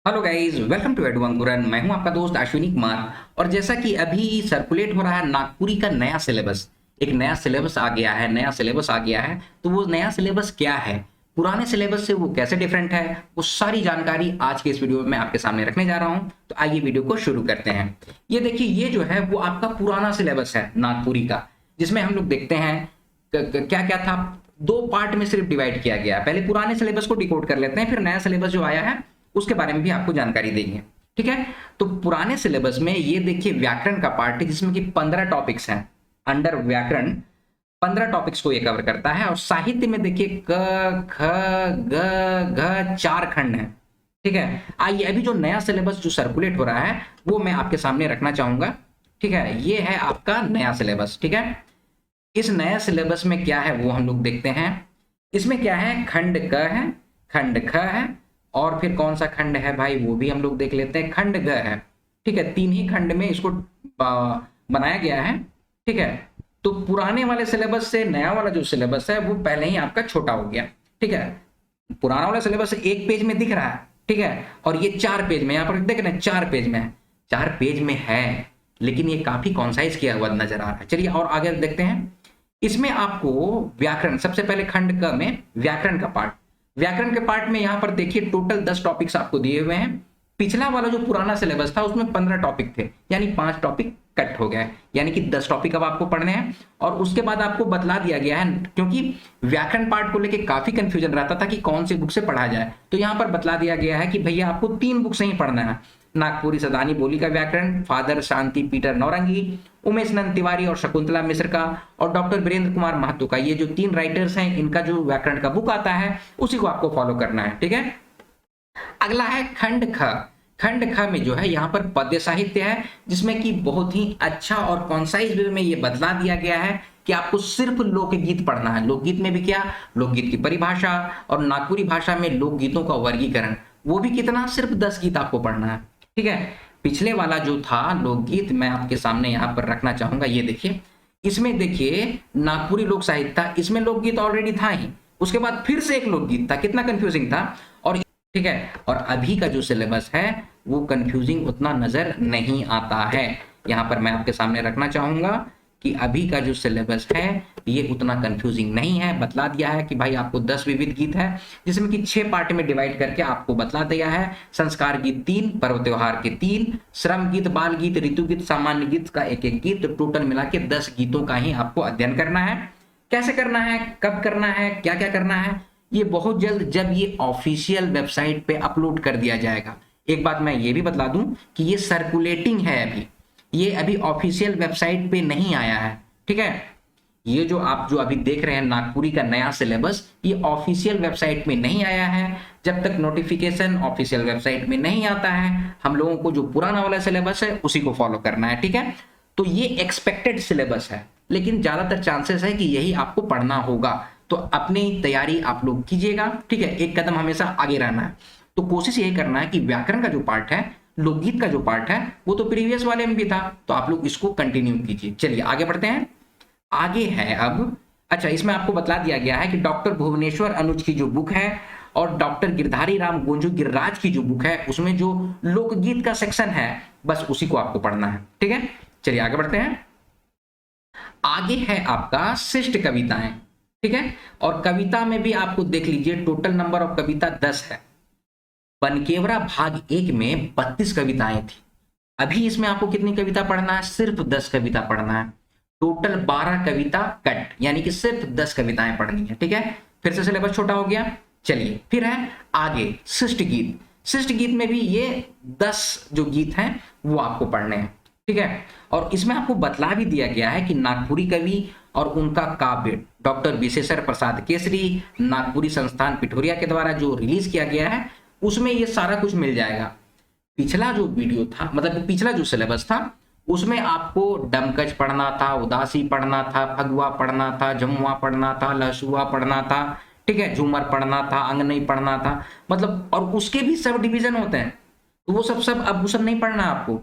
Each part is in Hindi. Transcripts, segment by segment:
Hello guys, welcome to Edu Ankuran. मैं हूं आपका दोस्त अश्विनी कुमार। और जैसा कि अभी सर्कुलेट हो रहा है नागपुरी का नया सिलेबस, एक नया सिलेबस आ गया है, तो वो नया सिलेबस क्या है, पुराने सिलेबस से वो कैसे डिफरेंट है, वो सारी जानकारी आज के इस वीडियो में मैं आपके सामने रखने जा रहा हूं। तो आइए वीडियो को शुरू करते हैं। ये देखिए, ये जो है वो आपका पुराना सिलेबस है नागपुरी का, जिसमें हम लोग देखते हैं क्या क्या था। दो पार्ट में सिर्फ डिवाइड किया गया है। पहले पुराने सिलेबस को डिकोड कर लेते हैं, फिर नया सिलेबस जो आया है उसके बारे में भी आपको जानकारी देंगे। ठीक है, तो पुराने सिलेबस में ये देखिए व्याकरण का पार्ट है, जिसमें कि 15 टॉपिक्स हैं। अंडर व्याकरण 15 टॉपिक्स को ये कवर करता है। और साहित्य में देखिए क ख ग घ 4 खंड हैं। ठीक है, आइए अभी जो नया सिलेबस जो सर्कुलेट हो रहा है वो मैं आपके सामने रखना चाहूंगा। ठीक है, ये है आपका नया सिलेबस। ठीक है, इस नया सिलेबस में क्या है वो हम लोग देखते हैं। इसमें क्या है, खंड क है, खंड ख है, और फिर कौन सा खंड है भाई वो भी हम लोग देख लेते हैं, खंड ग है। ठीक है, 3 ही खंड में इसको बनाया गया है। ठीक है, तो पुराने वाले सिलेबस से नया वाला जो सिलेबस है वो पहले ही आपका छोटा हो गया। ठीक है, पुराना वाला सिलेबस 1 पेज में दिख रहा है। ठीक है, और ये 4 पेज में, यहाँ पर देख रहे हैं 4 पेज में है, 4 पेज में है, लेकिन ये काफी कॉन्साइज किया हुआ नजर आ रहा है। चलिए और आगे देखते हैं। इसमें आपको व्याकरण, सबसे पहले खंड क में व्याकरण का पार्ट, व्याकरण के पार्ट में यहां पर देखिए टोटल 10 टॉपिक्स आपको दिए हुए हैं। पिछला वाला जो पुराना सिलेबस था उसमें 15 टॉपिक थे, यानी 5 टॉपिक कट हो गए, यानी कि 10 टॉपिक अब आपको पढ़ने हैं। और उसके बाद आपको बतला दिया गया है, क्योंकि व्याकरण पार्ट को लेके काफी कंफ्यूजन रहता था कि कौन सी बुक से पढ़ा जाए, तो यहां पर बतला दिया गया है कि भैया आपको 3 बुक से ही पढ़ना है। नागपुरी सदानी बोली का व्याकरण, फादर शांति पीटर नौरंगी, उमेश नंद तिवारी और शकुंतला मिश्र का, और डॉक्टर वीरेंद्र कुमार महतो का, ये जो 3 राइटर्स हैं इनका जो व्याकरण का बुक आता है उसी को आपको फॉलो करना है। ठीक है, अगला है खंड ख। खंड ख में जो है यहाँ पर पद्य साहित्य है, जिसमें कि बहुत ही अच्छा और कॉन्साइज वे में ये बतला दिया गया है कि आपको सिर्फ लोकगीत पढ़ना है। लोकगीत में भी क्या, लोकगीत की परिभाषा और नागपुरी भाषा में लोकगीतों का वर्गीकरण, वो भी कितना, सिर्फ 10 गीत आपको पढ़ना है। ठीक है, पिछले वाला जो था लोकगीत मैं आपके सामने यहाँ पर रखना चाहूंगा। ये देखिए, इसमें देखिए नागपुरी लोक साहित्य था, इसमें लोकगीत ऑलरेडी था ही, उसके बाद फिर से एक लोकगीत था, कितना कंफ्यूजिंग था। और ठीक है, और अभी का जो सिलेबस है वो कंफ्यूजिंग उतना नजर नहीं आता है। यहाँ पर मैं आपके सामने रखना चाहूंगा कि अभी का जो सिलेबस है ये उतना कंफ्यूजिंग नहीं है। बतला दिया है कि भाई आपको 10 विविध गीत है, जिसमें कि 6 पार्ट में डिवाइड करके आपको बतला दिया है। संस्कार गीत 3, पर्व त्योहार के 3, श्रम गीत, बाल गीत, ऋतु गीत, सामान्य गीत का एक एक गीत, तो टोटल मिला के 10 गीतों का ही आपको अध्ययन करना है। कैसे करना है, कब करना है, क्या क्या करना है, ये बहुत जल्द जब ये ऑफिशियल वेबसाइट पे अपलोड कर दिया जाएगा। एक बात मैं ये भी बतला दूं कि ये सर्कुलेटिंग है, अभी ये अभी ऑफिशियल वेबसाइट पे नहीं आया है। ठीक है, ये जो आप जो अभी देख रहे हैं नागपुरी का नया सिलेबस, ये ऑफिशियल वेबसाइट में नहीं आया है। जब तक नोटिफिकेशन ऑफिशियल वेबसाइट में नहीं आता है, हम लोगों को जो पुराना वाला सिलेबस है उसी को फॉलो करना है। ठीक है, तो ये एक्सपेक्टेड सिलेबस है, लेकिन ज्यादातर चांसेस है कि यही आपको पढ़ना होगा। तो अपनी तैयारी आप लोग कीजिएगा। ठीक है, एक कदम हमेशा आगे रहना है। तो कोशिश यही करना है कि व्याकरण का जो पार्ट है, लोकगीत का जो पार्ट है, वो तो प्रीवियस वाले में भी था, तो आप लोग इसको कंटिन्यू कीजिए। चलिए आगे बढ़ते हैं। आगे है अब, अच्छा इसमें आपको बतला दिया गया है कि डॉक्टर भुवनेश्वर अनुज की जो बुक है और डॉक्टर गिरधारी राम गोंजू गिरिराज की जो बुक है, उसमें जो लोकगीत का सेक्शन है बस उसी को आपको पढ़ना है। ठीक है, चलिए आगे बढ़ते हैं। आगे है आपका शिष्ट कविताएं। ठीक है, और कविता में भी आपको देख लीजिए टोटल नंबर ऑफ कविता 10 है। बनकेवरा भाग 1 में 32 कविताएं थी, अभी इसमें आपको कितनी कविता पढ़ना है, सिर्फ 10 कविता पढ़ना है। टोटल 12 कविता कट, यानी कि सिर्फ 10 कविताएं पढ़नी है। ठीक है, फिर से सिलेबस छोटा हो गया। चलिए फिर है आगे शिष्ट गीत। शिष्ट गीत में भी ये 10 जो गीत हैं वो आपको पढ़ने हैं। ठीक है, और इसमें आपको बतला भी दिया गया है कि नागपुरी कवि और उनका काव्य डॉक्टर विशेश्वर प्रसाद केसरी, नागपुरी संस्थान पिठोरिया के द्वारा जो रिलीज किया गया है, उसमें ये सारा कुछ मिल जाएगा। पिछला जो वीडियो था, मतलब पिछला जो सिलेबस था, उसमें आपको डमकच पढ़ना था, उदासी पढ़ना था, फगुआ पढ़ना था, जमुआ पढ़ना था, लहसुआ पढ़ना था, ठीक है, झूमर पढ़ना था, अंगनई पढ़ना था, मतलब, और उसके भी सब डिवीजन होते हैं, तो वो सब अब वो सब नहीं पढ़ना आपको।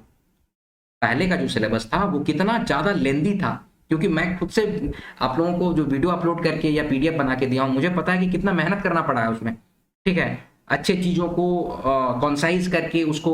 पहले का जो सिलेबस था वो कितना ज्यादा लेंदी था, क्योंकि मैं खुद से आप लोगों को जो वीडियो अपलोड करके या पीडीएफ बना के दिया हूं, मुझे पता है कि कितना मेहनत करना पड़ा है उसमें। ठीक है, अच्छे चीज़ों को कॉन्साइज करके उसको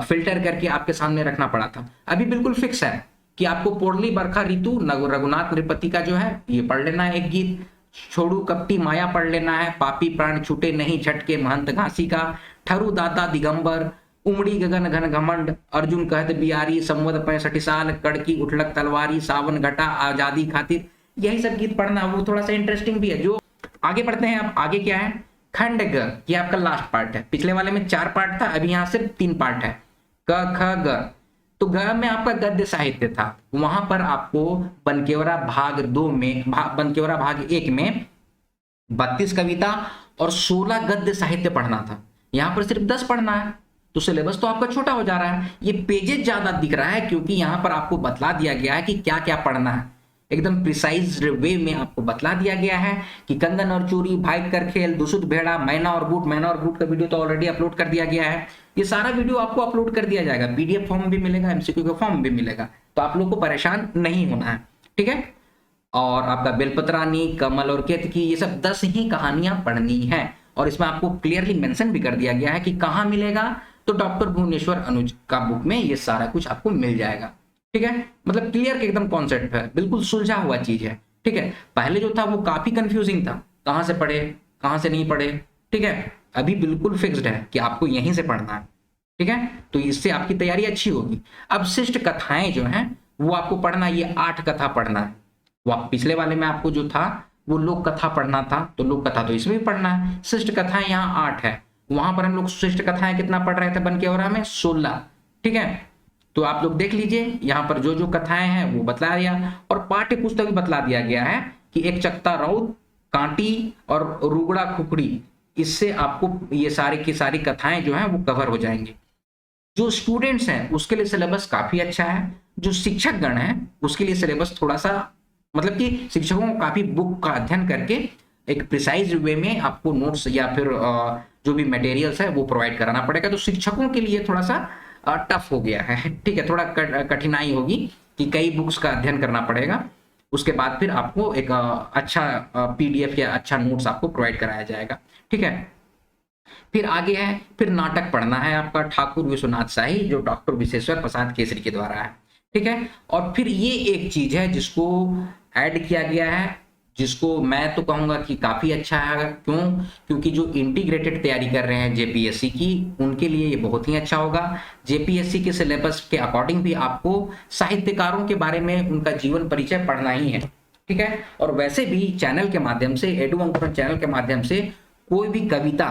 फिल्टर करके आपके सामने रखना पड़ा था। अभी बिल्कुल फिक्स है कि आपको पोड़ली बरखा ऋतु रघुनाथ नृपति का जो है ये पढ़ लेना है एक गीत, छोड़ू कपटी माया पढ़ लेना है, पापी प्राण छूटे नहीं झटके महंत घासी का, ठरू दाता दिगंबर, उमड़ी गगन घन घमंड, अर्जुन कहत बियारी, संवत 65 साल, कड़की उठलक तलवारी, सावन घटा आजादी खातिर। यही सब गीत पढ़ना, वो थोड़ा सा इंटरेस्टिंग भी है। जो आगे पढ़ते हैं आप, आगे क्या है, खंड ग, ये आपका लास्ट पार्ट है। पिछले वाले में 4 पार्ट था, अभी यहाँ सिर्फ 3 पार्ट है, क ख ग। तो ग में आपका गद्य साहित्य था, वहां पर आपको बनकेवरा भाग 2 में बनकेवरा भाग 1 में 32 कविता और 16 गद्य साहित्य पढ़ना था। यहाँ पर सिर्फ 10 पढ़ना है, तो सिलेबस तो आपका छोटा हो जा रहा है। ये पेजेस ज्यादा दिख रहा है क्योंकि यहाँ पर आपको बतला दिया गया है कि क्या क्या पढ़ना है, एकदम प्रिसाइज वे में आपको बतला दिया गया है कि कंगन और चूड़ी, भाई कर खेल, दुसुत भेड़ा, मैना और बूट का वीडियो तो ऑलरेडी अपलोड कर दिया गया है। ये सारा वीडियो आपको अपलोड कर दिया जाएगा, पीडीएफ फॉर्म भी मिलेगा, एमसीक्यू का फॉर्म भी मिलेगा, तो आप लोग को परेशान नहीं होना है, ठीक है। और आपका बेलपतरानी, कमल और केतकी, ये सब 10 ही कहानियां पढ़नी है। और इसमें आपको क्लियरली मेंशन भी कर दिया गया है कि कहाँ मिलेगा, तो डॉक्टर भुवनेश्वर अनुज का बुक में ये सारा कुछ आपको मिल जाएगा, ठीक है। मतलब क्लियर के एकदम कॉन्सेप्ट है, बिल्कुल सुलझा हुआ चीज है, ठीक है। पहले जो था वो काफी कंफ्यूजिंग था, कहाँ से पढ़े कहाँ से नहीं पढ़े, ठीक है। अभी बिल्कुल फिक्स्ड है कि आपको यहीं से पढ़ना है, ठीक है। तो इससे आपकी तैयारी अच्छी होगी। अब शिष्ट कथाएं जो हैं वो आपको पढ़ना, ये 8 कथा पढ़ना है। वो पिछले वाले में आपको जो था वो लोक कथा पढ़ना था, तो लोक कथा तो इसमें भी पढ़ना है। शिष्ट कथाएं यहाँ 8 है, वहां पर हम लोग शिष्ट कथाएं कितना पढ़ रहे थे बनकेवरा में, 16, ठीक है। तो आप लोग देख लीजिए, यहाँ पर जो जो कथाएं हैं वो बतला दिया, और पाठ्य पुस्तक भी बतला दिया गया है कि एक चकता रौद, कांटी और रुगड़ा खुखड़ी, इससे आपको ये सारी की सारी कथाएं जो हैं वो कवर हो जाएंगी। जो स्टूडेंट्स हैं उसके लिए सिलेबस काफी अच्छा है, जो शिक्षक गण है उसके लिए सिलेबस थोड़ा सा, मतलब कि शिक्षकों को काफी बुक का अध्ययन करके एक प्रिसाइज वे में आपको नोट्स या फिर जो भी मटेरियल्स है वो प्रोवाइड कराना पड़ेगा। तो शिक्षकों के लिए थोड़ा सा टफ हो गया है, ठीक है, थोड़ा कठिनाई होगी कि कई बुक्स का अध्ययन करना पड़ेगा, उसके बाद फिर आपको एक अच्छा पीडीएफ या अच्छा नोट्स आपको प्रोवाइड कराया जाएगा, ठीक है। फिर आगे है, फिर नाटक पढ़ना है आपका ठाकुर विश्वनाथ शाही, जो डॉक्टर विशेश्वर प्रसाद केसरी के द्वारा है, ठीक है। और फिर ये एक चीज है जिसको ऐड किया गया है, जिसको मैं तो कहूंगा कि काफी अच्छा है। क्यों? क्योंकि जो इंटीग्रेटेड तैयारी कर रहे हैं जेपीएससी की, उनके लिए ये बहुत ही अच्छा होगा। जेपीएससी के सिलेबस के अकॉर्डिंग भी आपको साहित्यकारों के बारे में उनका जीवन परिचय पढ़ना ही है, ठीक है। और वैसे भी चैनल के माध्यम से, एडू अंकुरन चैनल के माध्यम से कोई भी कविता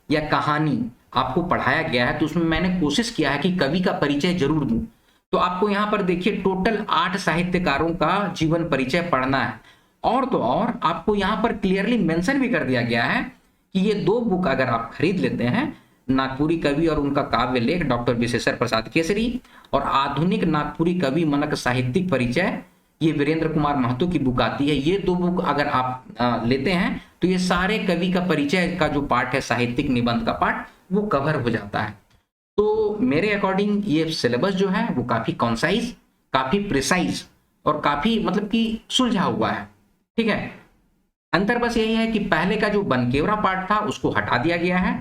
या कहानी आपको पढ़ाया गया है तो उसमें मैंने कोशिश किया है कि कवि का परिचय जरूर दूं। तो आपको यहाँ पर देखिए टोटल 8 साहित्यकारों का जीवन परिचय पढ़ना है। और तो और आपको यहाँ पर क्लियरली मेंशन भी कर दिया गया है कि ये 2 बुक अगर आप खरीद लेते हैं, नागपुरी कवि और उनका काव्य लेख डॉक्टर विशेश्वर प्रसाद केसरी, और आधुनिक नागपुरी कवि मनक साहित्यिक परिचय, ये वीरेंद्र कुमार महतो की बुक आती है, ये 2 बुक अगर आप लेते हैं तो ये सारे कवि का परिचय का जो पार्ट है, साहित्यिक निबंध का पार्ट, वो कवर हो जाता है। तो मेरे अकॉर्डिंग ये सिलेबस जो है वो काफी कॉन्साइज, काफी प्रिसाइज और काफी मतलब कि सुलझा हुआ है, ठीक है। अंतर बस यही है कि पहले का जो बनकेवरा पार्ट था उसको हटा दिया गया है,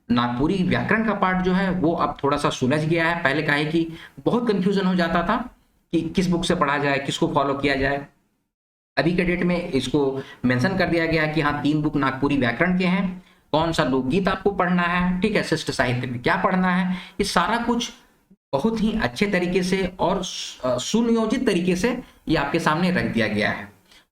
नागपुरी व्याकरण का पार्ट जो है वो अब थोड़ा सा सुलझ गया है। पहले का है कि बहुत कंफ्यूजन हो जाता था कि किस बुक से पढ़ा जाए, किसको फॉलो किया जाए। अभी के डेट में इसको मेंशन कर दिया गया है कि हाँ 3 बुक नागपुरी व्याकरण के हैं, कौन सा लोकगीत आपको पढ़ना है, ठीक है, शिष्ट साहित्य में क्या पढ़ना है, ये सारा कुछ बहुत ही अच्छे तरीके से और सुनियोजित तरीके से ये आपके सामने रख दिया गया है।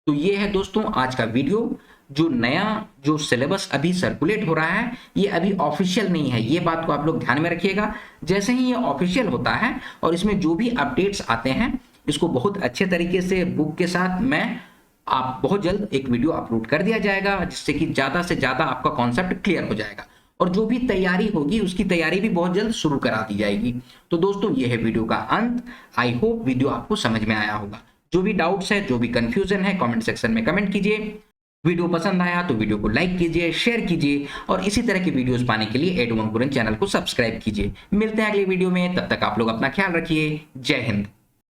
तो ये है दोस्तों आज का वीडियो। जो नया जो सिलेबस अभी सर्कुलेट हो रहा है ये अभी ऑफिशियल नहीं है, ये बात को आप लोग ध्यान में रखिएगा। जैसे ही ये ऑफिशियल होता है और इसमें जो भी अपडेट्स आते हैं, इसको बहुत अच्छे तरीके से बुक के साथ मैं आप बहुत जल्द एक वीडियो अपलोड कर दिया जाएगा, जिससे कि ज़्यादा से ज़्यादा आपका कॉन्सेप्ट क्लियर हो जाएगा और जो भी तैयारी होगी उसकी तैयारी भी बहुत जल्द शुरू करा दी जाएगी। तो दोस्तों ये है वीडियो का अंत। आई होप वीडियो आपको समझ में आया होगा। जो भी डाउट्स है, जो भी कंफ्यूजन है, कमेंट सेक्शन में कमेंट कीजिए। वीडियो पसंद आया तो वीडियो को लाइक कीजिए, शेयर कीजिए और इसी तरह की वीडियोस पाने के लिए एडू अंकुरन चैनल को सब्सक्राइब कीजिए। मिलते हैं अगले वीडियो में, तब तक आप लोग अपना ख्याल रखिए। जय हिंद।